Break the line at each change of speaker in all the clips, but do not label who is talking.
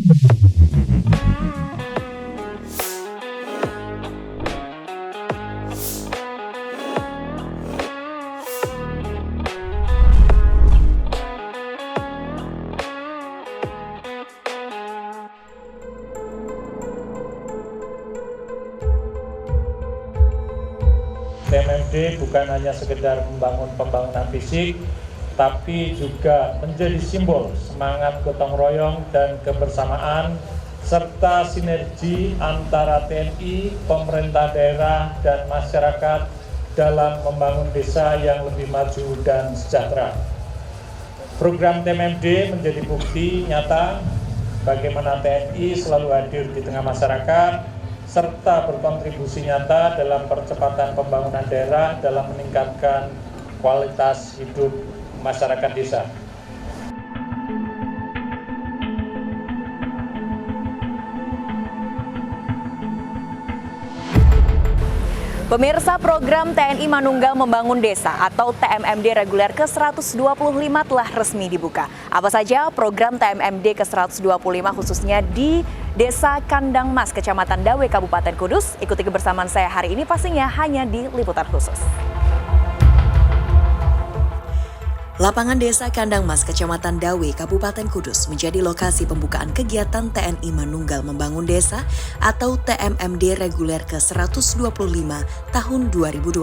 TMMD bukan hanya sekedar membangun pembangunan fisik, tapi juga menjadi simbol semangat gotong royong dan kebersamaan, serta sinergi antara TNI, pemerintah daerah, dan masyarakat dalam membangun desa yang lebih maju dan sejahtera. Program TMMD menjadi bukti nyata bagaimana TNI selalu hadir di tengah masyarakat, serta berkontribusi nyata dalam percepatan pembangunan daerah dalam meningkatkan kualitas hidup masyarakat desa.
Pemirsa, program TNI Manunggal Membangun Desa atau TMMD reguler ke-125 telah resmi dibuka. Apa saja program TMMD ke-125 khususnya di Desa Kandang Mas, Kecamatan Dawe, Kabupaten Kudus? Ikuti kebersamaan saya hari ini pastinya hanya di Liputan Khusus. Lapangan Desa Kandang Mas, Kecamatan Dawe, Kabupaten Kudus menjadi lokasi pembukaan kegiatan TNI Manunggal Membangun Desa atau TMMD reguler ke-125 tahun 2025.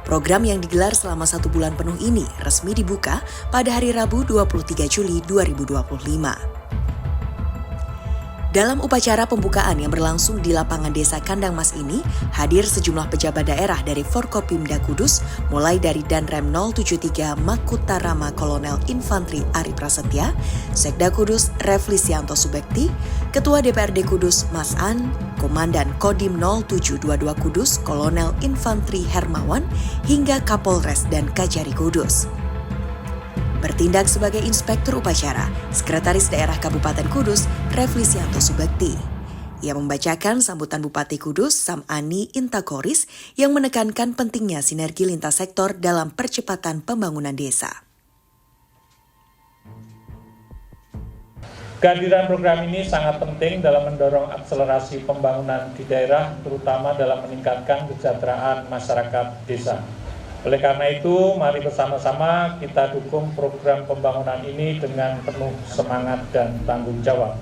Program yang digelar selama 1 bulan penuh ini resmi dibuka pada hari Rabu 23 Juli 2025. Dalam upacara pembukaan yang berlangsung di lapangan Desa Kandang Mas ini, hadir sejumlah pejabat daerah dari Forkopimda Kudus, mulai dari Danrem 073 Makutarama Kolonel Infantri Ari Prasetya, Sekda Kudus Reflisianto Subekti, Ketua DPRD Kudus Mas An, Komandan Kodim 0722 Kudus Kolonel Infantri Hermawan, hingga Kapolres dan Kajari Kudus. Bertindak sebagai inspektur upacara, Sekretaris Daerah Kabupaten Kudus, Reflisianto Subekti. Ia membacakan sambutan Bupati Kudus, Samani Intakoris, yang menekankan pentingnya sinergi lintas sektor dalam percepatan pembangunan desa.
Kehadiran program ini sangat penting dalam mendorong akselerasi pembangunan di daerah, terutama dalam meningkatkan kesejahteraan masyarakat desa. Oleh karena itu, mari bersama-sama kita dukung program pembangunan ini dengan penuh semangat dan tanggung jawab.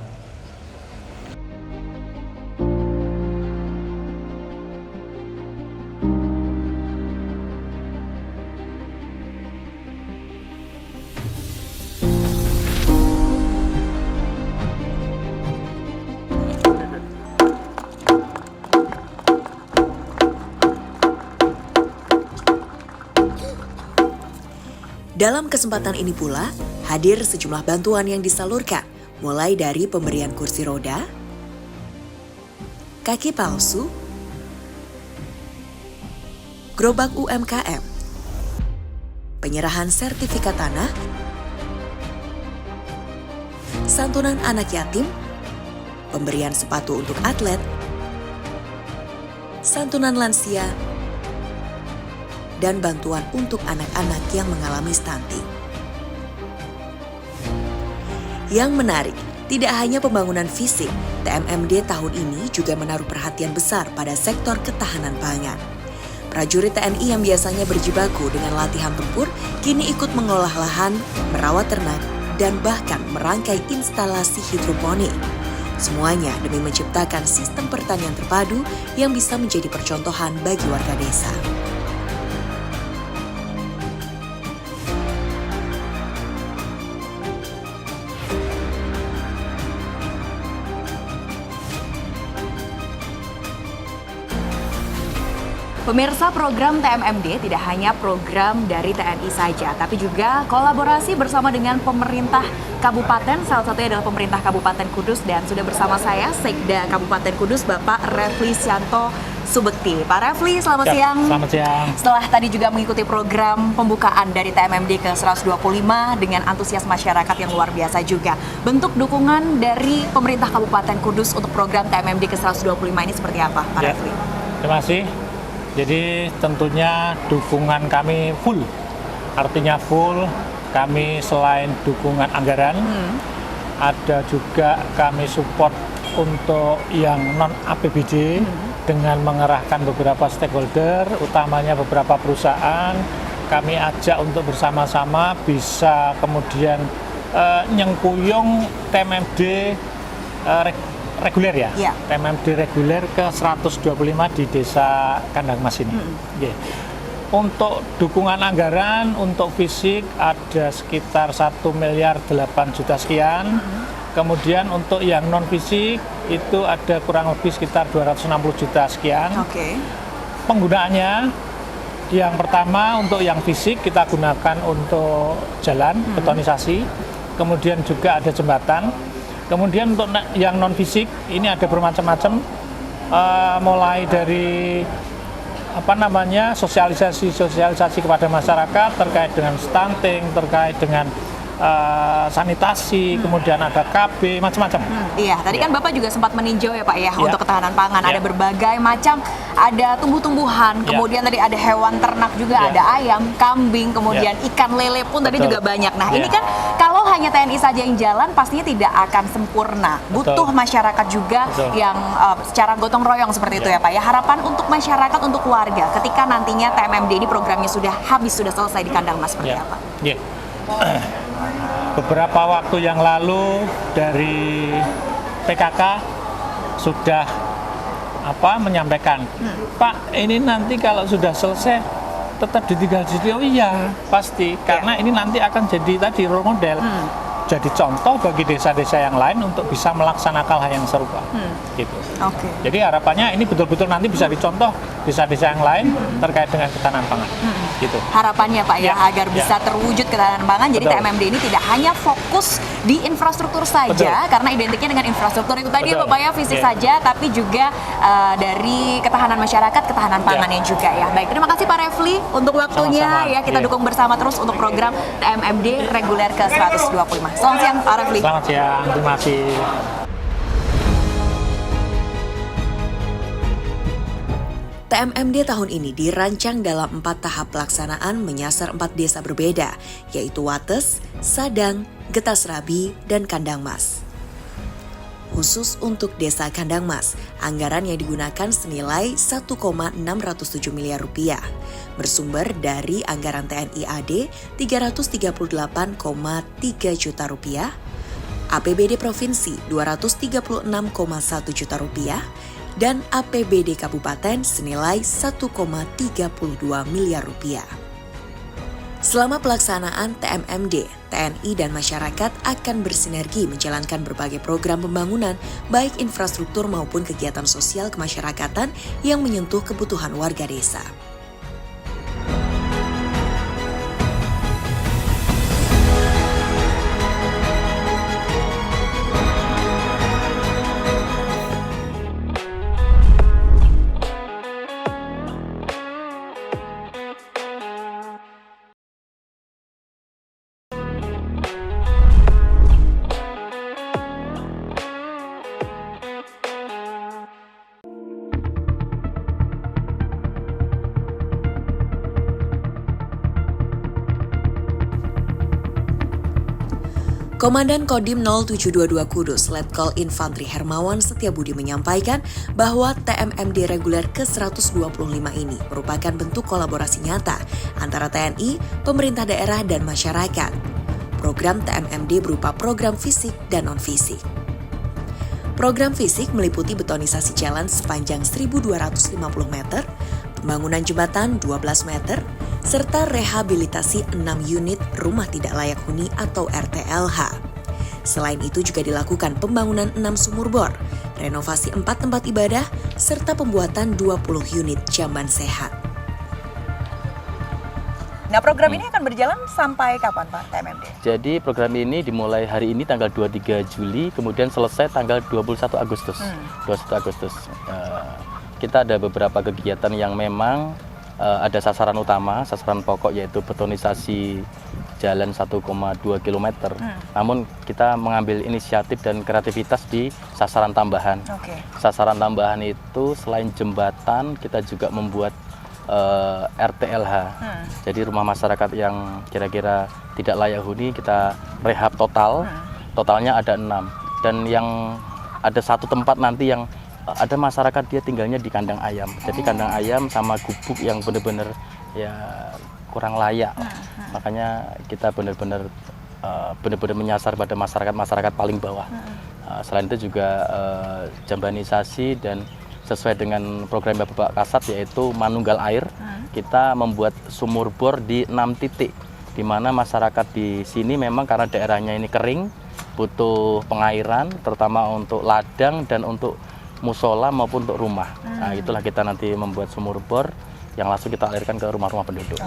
Dalam kesempatan ini pula, hadir sejumlah bantuan yang disalurkan, mulai dari pemberian kursi roda, kaki palsu, gerobak UMKM, penyerahan sertifikat tanah, santunan anak yatim, pemberian sepatu untuk atlet, santunan lansia, dan bantuan untuk anak-anak yang mengalami stunting. Yang menarik, tidak hanya pembangunan fisik, TMMD tahun ini juga menaruh perhatian besar pada sektor ketahanan pangan. Prajurit TNI yang biasanya berjibaku dengan latihan tempur, kini ikut mengolah lahan, merawat ternak, dan bahkan merangkai instalasi hidroponik. Semuanya demi menciptakan sistem pertanian terpadu yang bisa menjadi percontohan bagi warga desa. Pemirsa, program TMMD tidak hanya program dari TNI saja, tapi juga kolaborasi bersama dengan pemerintah kabupaten, salah satunya adalah pemerintah Kabupaten Kudus, dan sudah bersama saya Sekda Kabupaten Kudus, Bapak Reflisianto Subekti. Pak Refli, selamat siang.
Selamat siang.
Setelah tadi juga mengikuti program pembukaan dari TMMD ke-125 dengan antusias masyarakat yang luar biasa juga. Bentuk dukungan dari pemerintah Kabupaten Kudus untuk program TMMD ke-125 ini seperti apa, Pak Refli?
Terima kasih. Jadi tentunya dukungan kami full, artinya full. Kami selain dukungan anggaran, ada juga kami support untuk yang non APBD dengan mengerahkan beberapa stakeholder, utamanya beberapa perusahaan. Kami ajak untuk bersama-sama bisa kemudian nyengkuyung TMMD reguler ya, TMMD reguler ke 125 di Desa Kandang Mas ini. Yeah. Untuk dukungan anggaran untuk fisik ada sekitar 1,8 miliar sekian. Kemudian untuk yang non fisik itu ada kurang lebih sekitar 260 juta sekian. Penggunaannya yang pertama untuk yang fisik kita gunakan untuk jalan, betonisasi. Kemudian juga ada jembatan. Kemudian untuk yang non fisik ini ada bermacam-macam, mulai dari sosialisasi kepada masyarakat terkait dengan stunting, terkait dengan sanitasi, kemudian ada KB, macam-macam.
Iya, tadi kan Bapak juga sempat meninjau ya Pak ya, untuk ketahanan pangan. Ada berbagai macam, ada tumbuh-tumbuhan, kemudian tadi ada hewan ternak juga, ada ayam, kambing, kemudian ikan lele pun tadi juga banyak. Nah ini kan kalau hanya TNI saja yang jalan pastinya tidak akan sempurna. Butuh masyarakat juga yang secara gotong royong seperti itu ya Pak ya. Harapan untuk masyarakat, untuk warga ketika nantinya TMMD ini programnya sudah habis, sudah selesai di Kandang Mas seperti apa?
Beberapa waktu yang lalu dari PKK sudah menyampaikan, Pak, ini nanti kalau sudah selesai tetap ditinggal di studio. Iya, pasti, karena ini nanti akan jadi tadi role model, jadi contoh bagi desa-desa yang lain untuk bisa melaksanakan hal yang serupa. Gitu. Jadi harapannya ini betul-betul nanti bisa dicontoh desa-desa yang lain terkait dengan ketahanan pangan. Gitu.
Harapannya Pak ya, agar bisa terwujud ketahanan pangan. Jadi TMMD ini tidak hanya fokus di infrastruktur saja, karena identiknya dengan infrastruktur itu tadi ya Bapak ya, fisik saja, tapi juga dari ketahanan masyarakat, ketahanan pangannya juga ya. Baik, terima kasih Pak Refli untuk waktunya. Ya, kita dukung bersama terus untuk program TMMD reguler ke 125. Selamat siang Pak Refli.
Selamat siang, terima kasih.
TMMD tahun ini dirancang dalam 4 tahap pelaksanaan menyasar 4 desa berbeda, yaitu Wates, Sadang, Getasrabi, dan Kandang Mas. Khusus untuk Desa Kandang Mas, anggaran yang digunakan senilai 1,607 miliar rupiah, bersumber dari anggaran TNI AD 338,3 juta rupiah, APBD Provinsi 236,1 juta rupiah, dan APBD Kabupaten senilai 1,32 miliar rupiah. Selama pelaksanaan TMMD, TNI dan masyarakat akan bersinergi menjalankan berbagai program pembangunan, baik infrastruktur maupun kegiatan sosial kemasyarakatan yang menyentuh kebutuhan warga desa. Komandan Kodim 0722 Kudus, Letkol Infantri Hermawan Setiabudi menyampaikan bahwa TMMD reguler ke-125 ini merupakan bentuk kolaborasi nyata antara TNI, pemerintah daerah, dan masyarakat. Program TMMD berupa program fisik dan non-fisik. Program fisik meliputi betonisasi jalan sepanjang 1.250 meter, pembangunan jembatan 12 meter, serta rehabilitasi 6 unit rumah tidak layak huni atau RTLH. Selain itu juga dilakukan pembangunan 6 sumur bor, renovasi 4 tempat ibadah, serta pembuatan 20 unit jamban sehat.
Nah, program ini akan berjalan sampai kapan Pak TMMD?
Jadi program ini dimulai hari ini tanggal 23 Juli, kemudian selesai tanggal 21 Agustus. 21 Agustus. Kita ada beberapa kegiatan yang memang ada sasaran utama, sasaran pokok yaitu betonisasi jalan 1,2 km. Namun kita mengambil inisiatif dan kreativitas di sasaran tambahan. Sasaran tambahan itu selain jembatan, kita juga membuat RTLH. Jadi rumah masyarakat yang kira-kira tidak layak huni kita rehab total. totalnya ada 6. Dan yang ada satu tempat nanti yang ada masyarakat dia tinggalnya di kandang ayam. Jadi kandang ayam sama gubuk yang benar-benar ya kurang layak. Makanya kita benar-benar menyasar pada masyarakat paling bawah. Selain itu juga jambanisasi dan sesuai dengan program Bapak Kasat yaitu Manunggal Air, kita membuat sumur bor di 6 titik, di mana masyarakat di sini memang karena daerahnya ini kering, butuh pengairan, terutama untuk ladang dan untuk musola maupun untuk rumah. Nah, itulah kita nanti membuat sumur bor yang langsung kita alirkan ke rumah-rumah penduduk.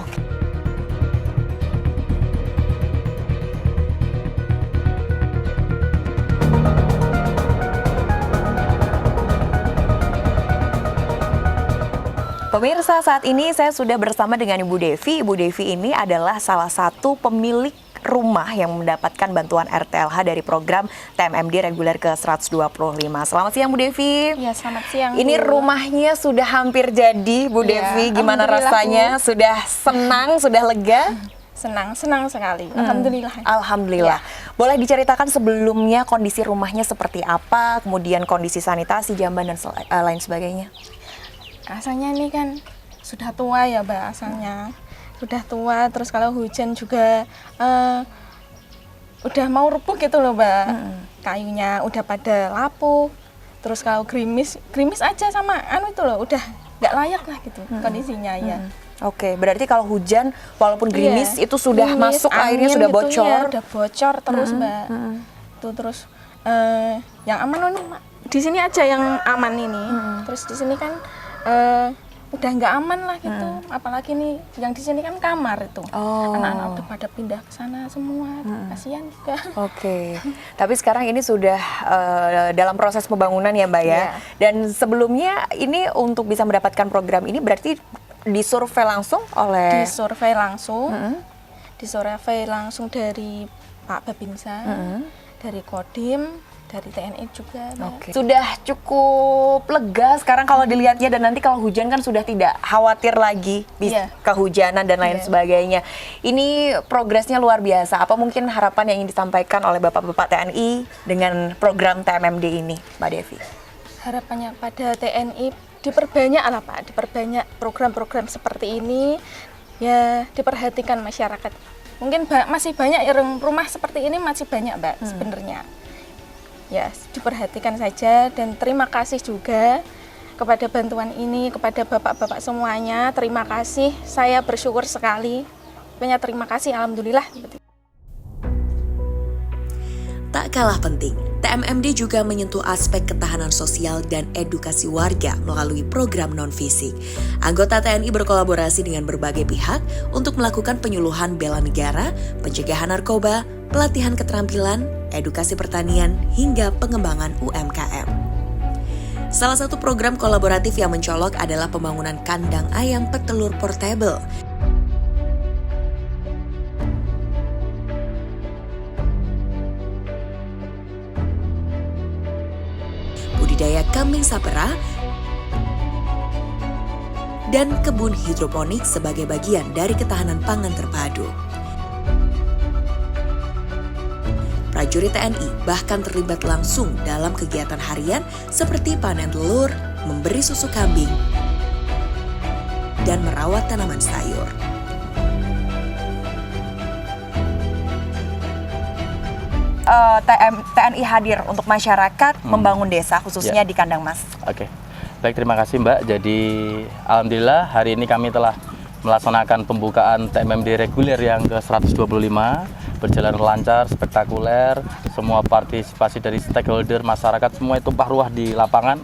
Pemirsa, saat ini saya sudah bersama dengan Ibu Devi. Ibu Devi ini adalah salah satu pemilik rumah yang mendapatkan bantuan RTLH dari program TMMD reguler ke-125. Selamat siang Bu Devi.
Ya, selamat siang.
Ini
Bu.
rumahnya sudah hampir jadi Bu Devi. Gimana rasanya?
Bu.
Sudah senang, sudah lega?
Senang sekali. Alhamdulillah.
Alhamdulillah. Boleh diceritakan sebelumnya kondisi rumahnya seperti apa, kemudian kondisi sanitasi, jamban dan lain sebagainya?
Asalnya ini kan sudah tua ya, Mbak, asalnya. Sudah tua, terus kalau hujan juga udah mau rubuh gitu loh, Mbak. Kayunya udah pada lapuk. Terus kalau gerimis aja sama itu loh, udah nggak layak lah gitu kondisinya ya.
Oke, berarti kalau hujan walaupun gerimis itu sudah
gerimis,
masuk airnya
angin
sudah
gitu
bocor.
ya, udah bocor terus, Mbak. Tuh terus yang aman ini di sini aja yang aman ini. Terus di sini kan udah nggak aman lah gitu, apalagi nih yang di sini kan kamar itu, anak-anak udah pada pindah ke sana semua, kasihan juga.
Oke, tapi sekarang ini sudah dalam proses pembangunan ya Mbak ya.
Iya.
Dan sebelumnya ini untuk bisa mendapatkan program ini berarti disurvei langsung oleh
disurvei langsung dari Pak Babinsa, dari Kodim, dari TNI juga.
Oke. Sudah cukup lega sekarang kalau dilihatnya, dan nanti kalau hujan kan sudah tidak khawatir lagi bisa kehujanan dan lain sebagainya. Ini progresnya luar biasa. Apa mungkin harapan yang ingin disampaikan oleh Bapak-Bapak TNI dengan program TMMD ini, Mbak Devi?
Harapannya pada TNI diperbanyak lah Pak, diperbanyak program-program seperti ini, ya diperhatikan masyarakat. Mungkin masih banyak yang rumah seperti ini masih banyak Mbak sebenarnya. Ya, diperhatikan saja, dan terima kasih juga kepada bantuan ini, kepada bapak-bapak semuanya. Terima kasih, saya bersyukur sekali. Banyak terima kasih, alhamdulillah.
Tak kalah penting, TMMD juga menyentuh aspek ketahanan sosial dan edukasi warga melalui program non-fisik. Anggota TNI berkolaborasi dengan berbagai pihak untuk melakukan penyuluhan bela negara, pencegahan narkoba, pelatihan keterampilan, edukasi pertanian, hingga pengembangan UMKM. Salah satu program kolaboratif yang mencolok adalah pembangunan kandang ayam petelur portable. Budidaya kambing sapera, dan kebun hidroponik sebagai bagian dari ketahanan pangan terpadu. Prajurit TNI bahkan terlibat langsung dalam kegiatan harian seperti panen telur, memberi susu kambing, dan merawat tanaman sayur.
TNI hadir untuk masyarakat membangun desa, khususnya di Kandang Mas.
Oke, baik, terima kasih Mbak. Jadi alhamdulillah hari ini kami telah melaksanakan pembukaan TMMD reguler yang ke-125, berjalan lancar, spektakuler, semua partisipasi dari stakeholder masyarakat semua itu tumpah ruah di lapangan,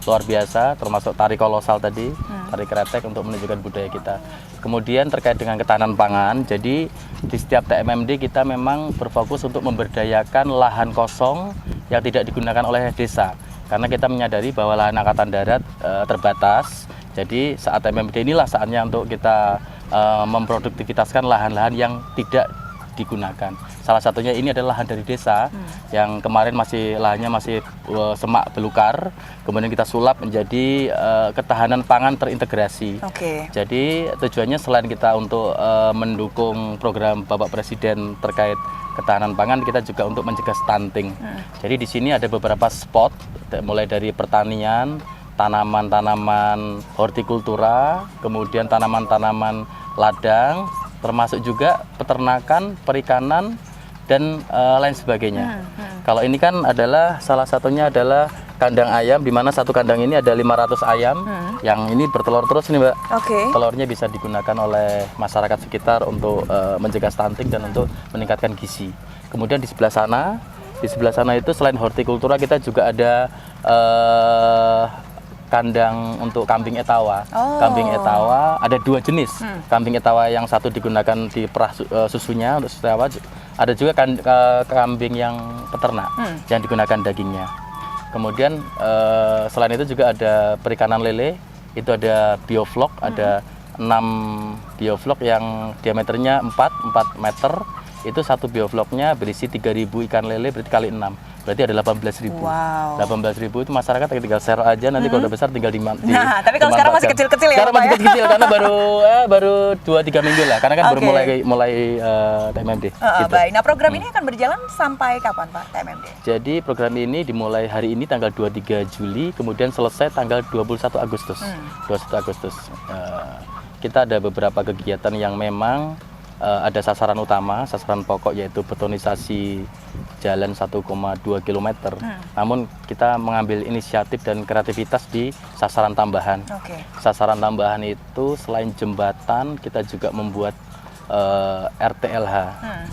luar biasa, termasuk tari kolosal tadi, tari kretek untuk menunjukkan budaya kita. Kemudian terkait dengan ketahanan pangan, jadi di setiap TMMD kita memang berfokus untuk memberdayakan lahan kosong yang tidak digunakan oleh desa, karena kita menyadari bahwa lahan angkatan darat terbatas. Jadi saat TMMD inilah saatnya untuk kita memproduktivitaskan lahan-lahan yang tidak digunakan. Salah satunya ini adalah lahan dari desa yang kemarin lahannya masih semak belukar, kemudian kita sulap menjadi ketahanan pangan terintegrasi.
Oke.
Jadi tujuannya selain kita untuk mendukung program Bapak Presiden terkait ketahanan pangan, kita juga untuk mencegah stunting. Jadi di sini ada beberapa spot, mulai dari pertanian, tanaman-tanaman hortikultura, kemudian tanaman-tanaman ladang, termasuk juga peternakan, perikanan, dan lain sebagainya. Kalau ini kan adalah salah satunya adalah kandang ayam, di mana satu kandang ini ada 500 ayam yang ini bertelur terus nih Mbak.
Oke.
Telurnya bisa digunakan oleh masyarakat sekitar untuk mencegah stunting dan untuk meningkatkan gizi. Kemudian di sebelah sana itu selain hortikultura kita juga ada kandang untuk kambing etawa. Kambing etawa ada 2 jenis. Kambing etawa yang satu digunakan di perah susunya untuk etawa. Ada juga kambing yang peternak yang digunakan dagingnya. Kemudian selain itu juga ada perikanan lele. Itu ada bioflok, ada 6 bioflok yang diameternya 4 meter. Itu satu biofloknya berisi 3.000 ikan lele, berarti kali 6. Berarti ada 18.000.
Wow.
18.000 itu masyarakat tinggal share aja, nanti kalau udah besar tinggal
Nah, tapi kalau sekarang masih kecil-kecil ya,
sekarang
Pak,
masih
ya?
kecil-kecil karena baru 2-3 minggu lah, karena kan baru mulai TMMD. Gitu.
Baik. Nah, program ini akan berjalan sampai kapan, Pak, TMMD?
Jadi program ini dimulai hari ini tanggal 23 Juli, kemudian selesai tanggal 21 Agustus. 21 Agustus. Kita ada beberapa kegiatan yang memang ada sasaran utama, sasaran pokok yaitu betonisasi jalan 1,2 km. Namun kita mengambil inisiatif dan kreativitas di sasaran tambahan. Sasaran tambahan itu selain jembatan, kita juga membuat RTLH.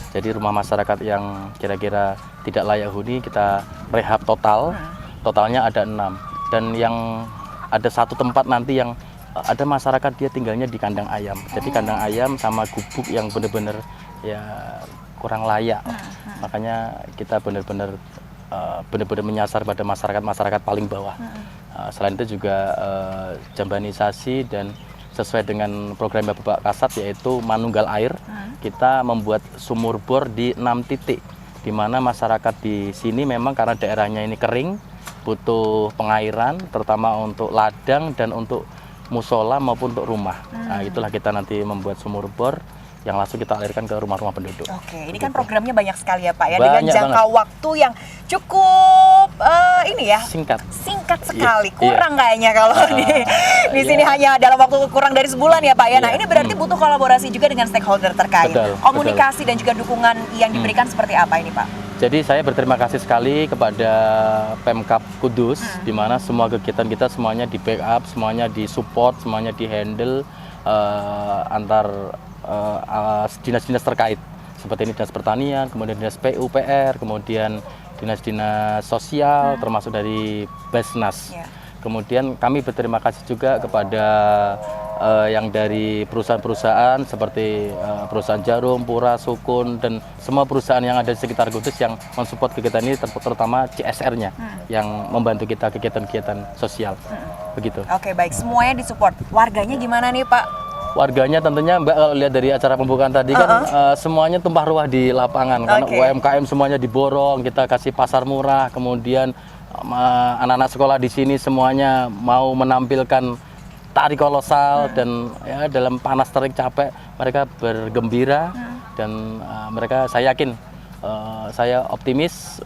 Jadi rumah masyarakat yang kira-kira tidak layak huni kita rehab total. Totalnya ada 6. Dan yang ada satu tempat nanti yang ada masyarakat dia tinggalnya di kandang ayam. Jadi kandang ayam sama gubuk yang benar-benar ya kurang layak. Makanya kita benar-benar menyasar pada masyarakat paling bawah. Selain itu juga jambanisasi dan sesuai dengan program Bapak Kasat yaitu Manunggal Air. Kita membuat sumur bor di 6 titik di mana masyarakat di sini memang karena daerahnya ini kering, butuh pengairan terutama untuk ladang dan untuk musola maupun untuk rumah. Nah, itulah kita nanti membuat sumur bor yang langsung kita alirkan ke rumah-rumah penduduk.
Oke, ini kan programnya banyak sekali ya Pak ya,
Banyak
dengan jangka
banget.
waktu yang cukup ini ya.
Singkat
sekali,
Iya.
kurang kayaknya kalau di sini hanya dalam waktu kurang dari sebulan ya Pak ya. Nah,
Iya.
ini berarti butuh kolaborasi juga dengan stakeholder terkait.
Betul,
Komunikasi dan juga dukungan yang diberikan seperti apa ini Pak?
Jadi saya berterima kasih sekali kepada Pemkab Kudus, di mana semua kegiatan kita semuanya di backup, semuanya di support, semuanya di handle antar dinas-dinas terkait. Seperti ini dinas pertanian, kemudian dinas PUPR, kemudian dinas-dinas sosial, termasuk dari Basnas. Kemudian kami berterima kasih juga kepada yang dari perusahaan-perusahaan seperti perusahaan Jarum, Pura, Sukun, dan semua perusahaan yang ada di sekitar Kudus yang mensupport kegiatan ini, terutama CSR-nya yang membantu kita kegiatan-kegiatan sosial. Begitu.
Oke, baik. Semuanya disupport. Warganya gimana nih Pak?
Warganya tentunya Mbak kalau lihat dari acara pembukaan tadi kan semuanya tumpah ruah di lapangan karena UMKM semuanya diborong, kita kasih pasar murah, kemudian anak-anak sekolah di sini semuanya mau menampilkan tari kolosal dan ya dalam panas terik capek mereka bergembira dan mereka saya yakin saya optimis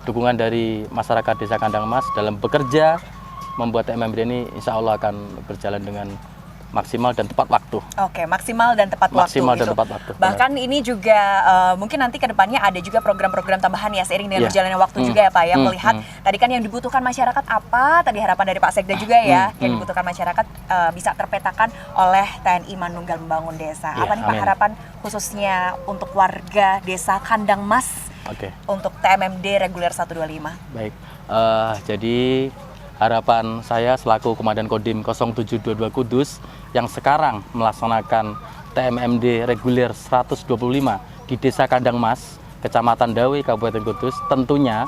dukungan dari masyarakat Desa Kandang Mas dalam bekerja membuat TMMD ini insya Allah akan berjalan dengan maksimal dan tepat waktu.
Oke, maksimal dan tepat waktu.
Maksimal dan tepat waktu.
Bahkan ini juga mungkin nanti ke depannya ada juga program-program tambahan ya seiring dengan
Iya.
berjalannya waktu juga ya Pak ya, melihat tadi kan yang dibutuhkan masyarakat apa, tadi harapan dari Pak Sekda juga ya, yang dibutuhkan masyarakat bisa terpetakan oleh TNI Manunggal Membangun Desa.
Iya,
Apa nih Pak
amin.
harapan khususnya untuk warga Desa Kandang Mas untuk TMMD reguler 125?
Baik, jadi harapan saya selaku Komandan Kodim 0722 Kudus yang sekarang melaksanakan TMMD reguler 125 di Desa Kandang Mas, Kecamatan Dawe, Kabupaten Kudus, tentunya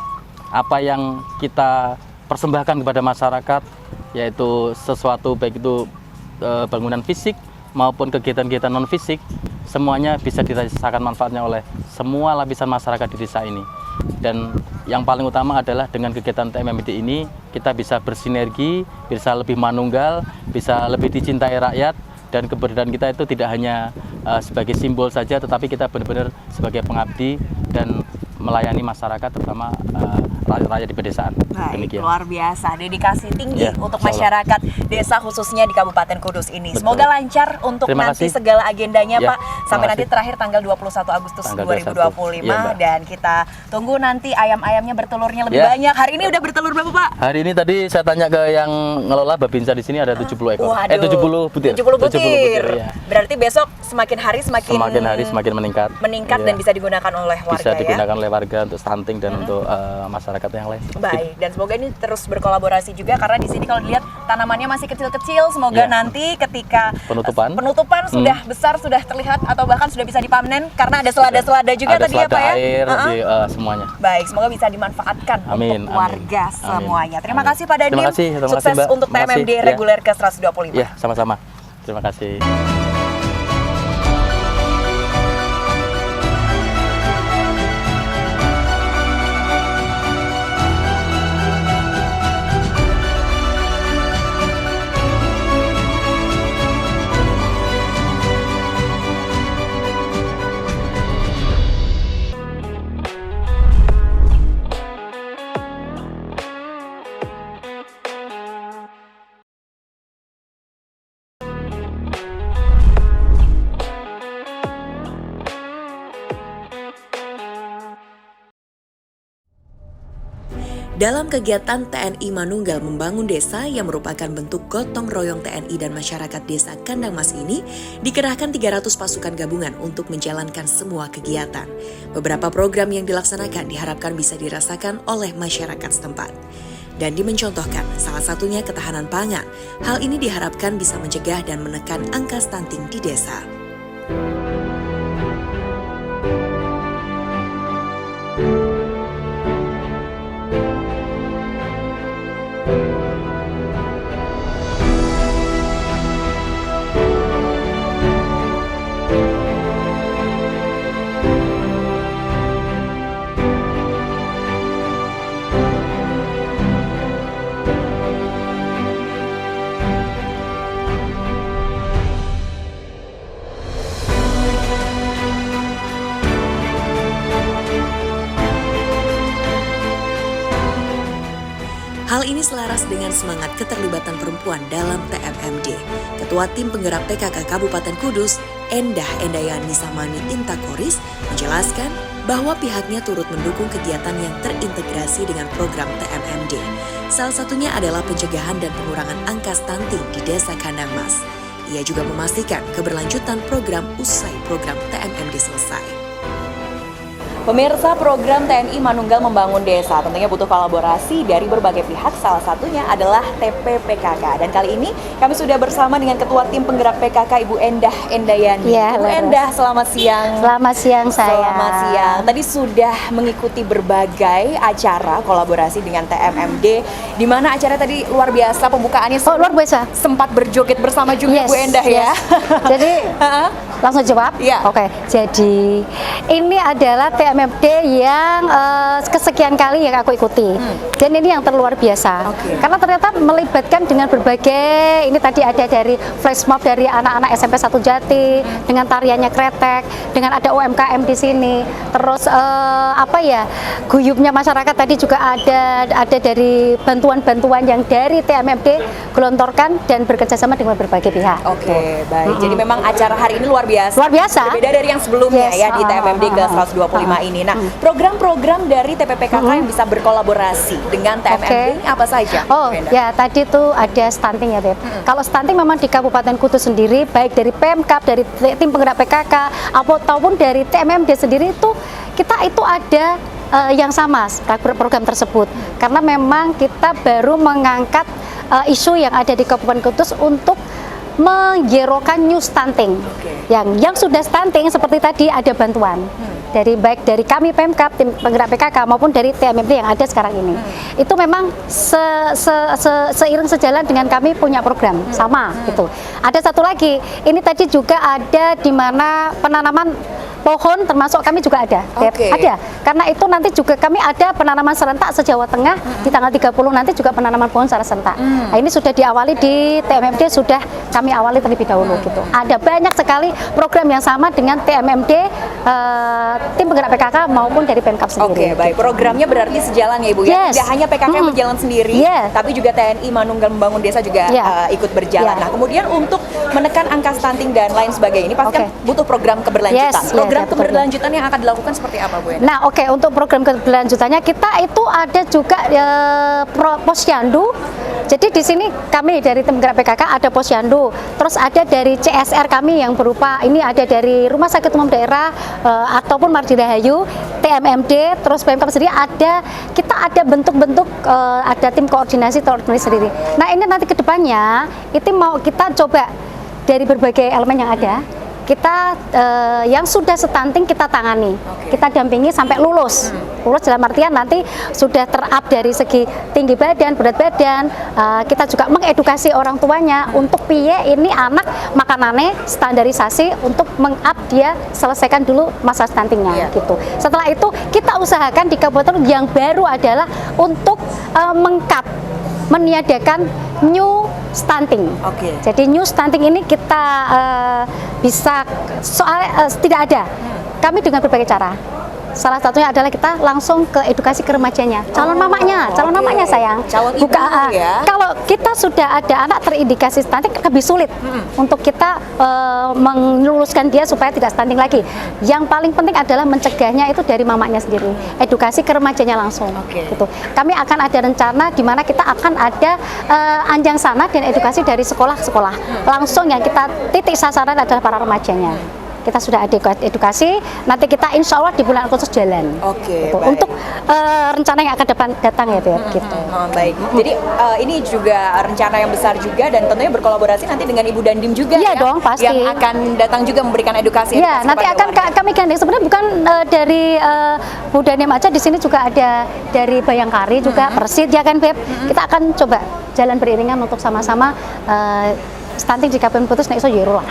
apa yang kita persembahkan kepada masyarakat yaitu sesuatu baik itu bangunan fisik maupun kegiatan-kegiatan non fisik semuanya bisa dirasakan manfaatnya oleh semua lapisan masyarakat di desa ini. Dan yang paling utama adalah dengan kegiatan TMMD ini kita bisa bersinergi, bisa lebih manunggal, bisa lebih dicintai rakyat, dan keberadaan kita itu tidak hanya sebagai simbol saja, tetapi kita benar-benar sebagai pengabdi dan melayani masyarakat, terutama rakyat-rakyat di pedesaan.
Baik, luar biasa, dedikasi tinggi
Ya,
untuk
insya Allah.
masyarakat desa khususnya di Kabupaten Kudus ini.
Betul.
Semoga lancar untuk
Terima
nanti
kasih.
segala agendanya
Ya,
Pak, sampai
terima
nanti
kasih.
terakhir tanggal 21 Agustus
Tanggal
2025
Iya, Mbak.
dan kita tunggu nanti ayam-ayamnya bertelurnya lebih
Ya.
banyak. Hari ini udah bertelur berapa Pak?
Hari ini tadi saya tanya ke yang ngelola Babinsa di sini ada 70 ekor.
Waduh,
70 butir.
70 butir.
Ya.
Berarti besok semakin hari semakin
Semakin meningkat.
dan
Iya.
bisa digunakan oleh warga
Bisa
ya.
digunakan oleh warga untuk stunting dan untuk masyarakat yang lain.
Baik, dan semoga ini terus berkolaborasi juga karena di sini kalau dilihat tanamannya masih kecil-kecil. Semoga
Ya.
nanti ketika
Penutupan.
sudah besar, sudah terlihat atau bahkan sudah bisa dipanen karena ada selada-selada juga
ada
tadi ya
selada
Pak ya.
air
Uh-uh.
di semuanya.
Baik, semoga bisa dimanfaatkan
Amin,
untuk
amin.
warga
Amin.
semuanya. Terima
Amin.
kasih Pak Dadim.
Terima kasih,
Sukses
Mbak.
untuk
Terima kasih.
TMMD
Ya.
reguler ke 125.
Ya, sama-sama. Terima kasih.
Dalam kegiatan TNI Manunggal Membangun Desa yang merupakan bentuk gotong royong TNI dan masyarakat desa Kandang Mas ini, dikerahkan 300 pasukan gabungan untuk menjalankan semua kegiatan. Beberapa program yang dilaksanakan diharapkan bisa dirasakan oleh masyarakat setempat. Dan dimencontohkan, salah satunya ketahanan pangan. Hal ini diharapkan bisa mencegah dan menekan angka stunting di desa. Hal ini selaras dengan semangat keterlibatan perempuan dalam TMMD. Ketua Tim Penggerak PKK Kabupaten Kudus, Endah Endayani Samani Intakoris, menjelaskan bahwa pihaknya turut mendukung kegiatan yang terintegrasi dengan program TMMD. Salah satunya adalah pencegahan dan pengurangan angka stunting di Desa Kandang Mas. Ia juga memastikan keberlanjutan program usai program TMMD selesai.
Pemirsa, program TNI Manunggal Membangun Desa tentunya butuh kolaborasi dari berbagai pihak, salah satunya adalah TPPKK. Dan kali ini kami sudah bersama dengan Ketua Tim Penggerak PKK Ibu Endah Endayani.
Ya,
Ibu Endah, selamat siang.
Selamat siang saya.
Selamat siang. Tadi sudah mengikuti berbagai acara kolaborasi dengan TMMD, di mana acara tadi luar biasa pembukaannya.
Oh, luar biasa.
Sempat berjoget bersama juga
Yes,
Bu Endah ya.
yes. Jadi langsung jawab.
Iya.
Oke. Jadi ini adalah TMMD yang kesekian kali yang aku ikuti. Dan ini yang terluar biasa.
Oke.
Karena ternyata melibatkan dengan berbagai, ini tadi ada dari flash mob dari anak-anak SMP 1 Jati dengan tariannya kretek, dengan ada UMKM di sini. Terus guyupnya masyarakat tadi juga ada dari bantuan-bantuan yang dari TMMD gelontorkan dan bekerjasama dengan berbagai pihak.
Oke, baik. Jadi memang acara hari ini luar biasa.
Luar biasa.
Berbeda dari yang sebelumnya
Yes.
ya di TMMD ke 125 ini. Nah, program-program dari TPPKK yang bisa berkolaborasi dengan TMMD ini apa saja?
Oh
Bu Endah?
ya, tadi tuh ada stunting ya Beb. Kalau stunting memang di Kabupaten Kudus sendiri, baik dari Pemkab, dari tim penggerak PKK, ataupun dari TMMD sendiri itu kita itu ada yang sama program tersebut. Karena memang kita baru mengangkat isu yang ada di Kabupaten Kudus untuk menggerokan new stunting. Yang sudah stunting seperti tadi ada bantuan dari baik dari kami Pemkab, tim penggerak PKK maupun dari TMMD yang ada sekarang ini. Itu memang seiring sejalan dengan kami punya program sama gitu. Ada satu lagi, ini tadi juga ada di mana penanaman pohon termasuk kami juga ada. Ada. Karena itu nanti juga kami ada penanaman serentak se-Jawa Tengah di tanggal 30 nanti juga penanaman pohon secara serentak. Nah, ini sudah diawali di TMMD, sudah kami awali terlebih dahulu gitu. Ada banyak sekali program yang sama dengan TMMD, tim penggerak PKK maupun dari Pemkab sendiri.
Baik. Programnya berarti sejalan ya Ibu ya. Tidak hanya PKK yang berjalan sendiri, tapi juga TNI Manunggal Membangun Desa juga ikut berjalan. Nah, kemudian untuk menekan angka stunting dan lain sebagainya ini pasti kan butuh program keberlanjutan. Program keberlanjutan yang akan dilakukan seperti apa Bu?
Nah, untuk program keberlanjutannya kita itu ada juga posyandu. Jadi di sini kami dari tim gerak PKK ada posyandu, terus ada dari CSR kami yang berupa ini ada dari Rumah Sakit Umum Daerah ataupun Mardidahayu, TMMD, terus Pemkab sendiri kita ada bentuk-bentuk ada tim koordinasi sendiri. Nah, ini nanti kedepannya itu mau kita coba dari berbagai elemen yang ada. Kita yang sudah stunting kita tangani, kita dampingi sampai lulus. Lulus dalam artian nanti sudah ter-up dari segi tinggi badan, berat badan. Kita juga mengedukasi orang tuanya untuk piye ini anak makanannya standarisasi untuk meng-up dia selesaikan dulu masa stuntingnya gitu. Setelah itu kita usahakan di kabupaten yang baru adalah untuk meniadakan new stunting. Jadi new stunting ini kita bisa tidak ada. Kami dengan berbagai cara. Salah satunya adalah kita langsung ke edukasi ke remajanya, calon mamanya sayang.
Calon ibu ya.
Kalau kita sudah ada anak terindikasi stunting lebih sulit untuk kita meluluskan dia supaya tidak stunting lagi. Yang paling penting adalah mencegahnya itu dari mamanya sendiri. Edukasi ke remajanya langsung. Gitu. Kami akan ada rencana di mana kita akan ada anjang sana dan edukasi dari sekolah-sekolah. Langsung yang kita titik sasaran adalah para remajanya. Kita sudah ada edukasi, nanti kita insya Allah di bulan Agustus jalan.
Gitu.
Untuk rencana yang akan datang ya, gitu.
Baik. Jadi ini juga rencana yang besar juga dan tentunya berkolaborasi nanti dengan Ibu Dandim juga
dong, pasti.
Yang akan datang juga memberikan edukasi.
Nanti akan kami gandeng. Sebenarnya bukan dari Bu Dandim aja, di sini juga ada dari Bayangkari juga, Persit ya kan Beb. Kita akan coba jalan beriringan untuk sama-sama stunting di Kabupaten Kudus nek iso zero lah.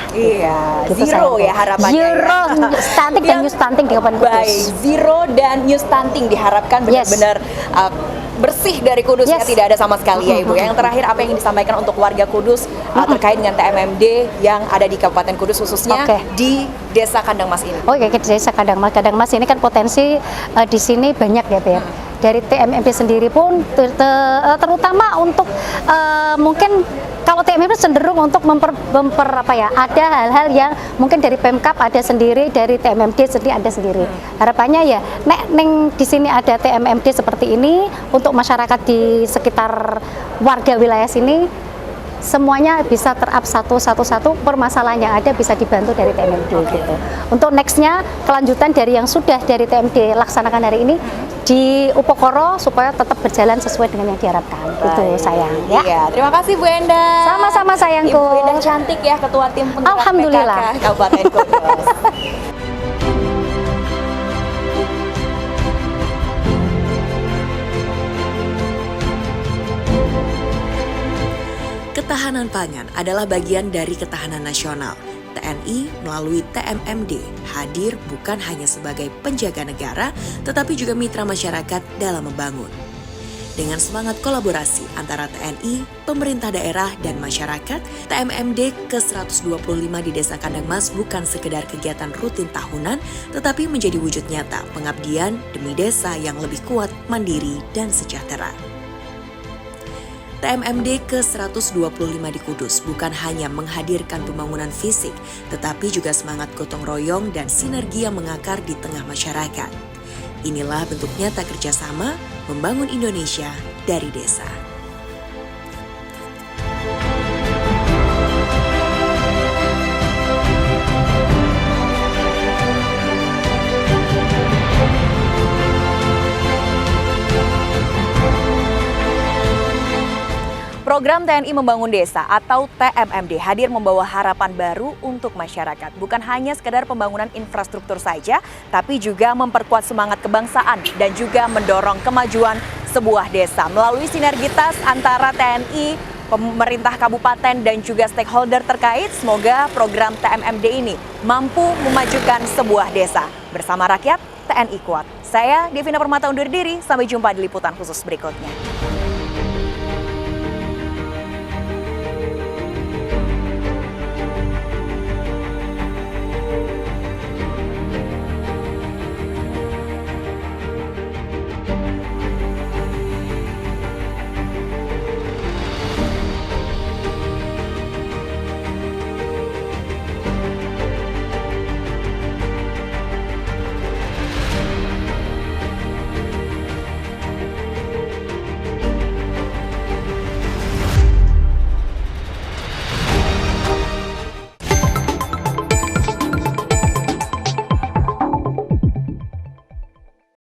Gitu zero ya harapannya.
Zero stunting dan new stunting di Kabupaten Kudus.
Baik, zero dan new stunting diharapkan benar-benar bersih dari Kudus ya, tidak ada sama sekali ya Ibu. Yang terakhir apa yang disampaikan untuk warga Kudus terkait dengan TMMD yang ada di Kabupaten Kudus khususnya di Desa Kandang Mas ini?
Di Desa Kandang Mas. Kandang Mas ini kan potensi di sini banyak ya Beb. Dari TMMD sendiri pun terutama untuk mungkin kalau TMMD cenderung untuk ada hal-hal yang mungkin dari Pemkab ada sendiri, dari TMMD sendiri ada sendiri. Harapannya ya neng di sini ada TMMD seperti ini untuk masyarakat di sekitar warga wilayah sini semuanya bisa ter-up satu permasalahan yang ada bisa dibantu dari TMMD gitu. Untuk nextnya kelanjutan dari yang sudah dari TMMD laksanakan hari ini di Upokoro supaya tetap berjalan sesuai dengan yang diharapkan. Itu sayang ya.
Iya, terima kasih Bu Endah.
Sama-sama sayangku.
Ibu Endah cantik ya ketua tim penggerak
Alhamdulillah.
PKK Kabupaten Kudus.
Ketahanan pangan adalah bagian dari ketahanan nasional. TNI melalui TMMD hadir bukan hanya sebagai penjaga negara, tetapi juga mitra masyarakat dalam membangun. Dengan semangat kolaborasi antara TNI, pemerintah daerah, dan masyarakat, TMMD ke-125 di Desa Kandang Mas bukan sekedar kegiatan rutin tahunan, tetapi menjadi wujud nyata pengabdian demi desa yang lebih kuat, mandiri, dan sejahtera. TMMD ke-125 di Kudus bukan hanya menghadirkan pembangunan fisik, tetapi juga semangat gotong royong dan sinergi yang mengakar di tengah masyarakat. Inilah bentuk nyata kerjasama membangun Indonesia dari desa.
Program TNI Membangun Desa atau TMMD hadir membawa harapan baru untuk masyarakat. Bukan hanya sekedar pembangunan infrastruktur saja, tapi juga memperkuat semangat kebangsaan dan juga mendorong kemajuan sebuah desa. Melalui sinergitas antara TNI, pemerintah kabupaten dan juga stakeholder terkait, semoga program TMMD ini mampu memajukan sebuah desa. Bersama rakyat, TNI kuat. Saya Devina Permata undur diri, sampai jumpa di liputan khusus berikutnya.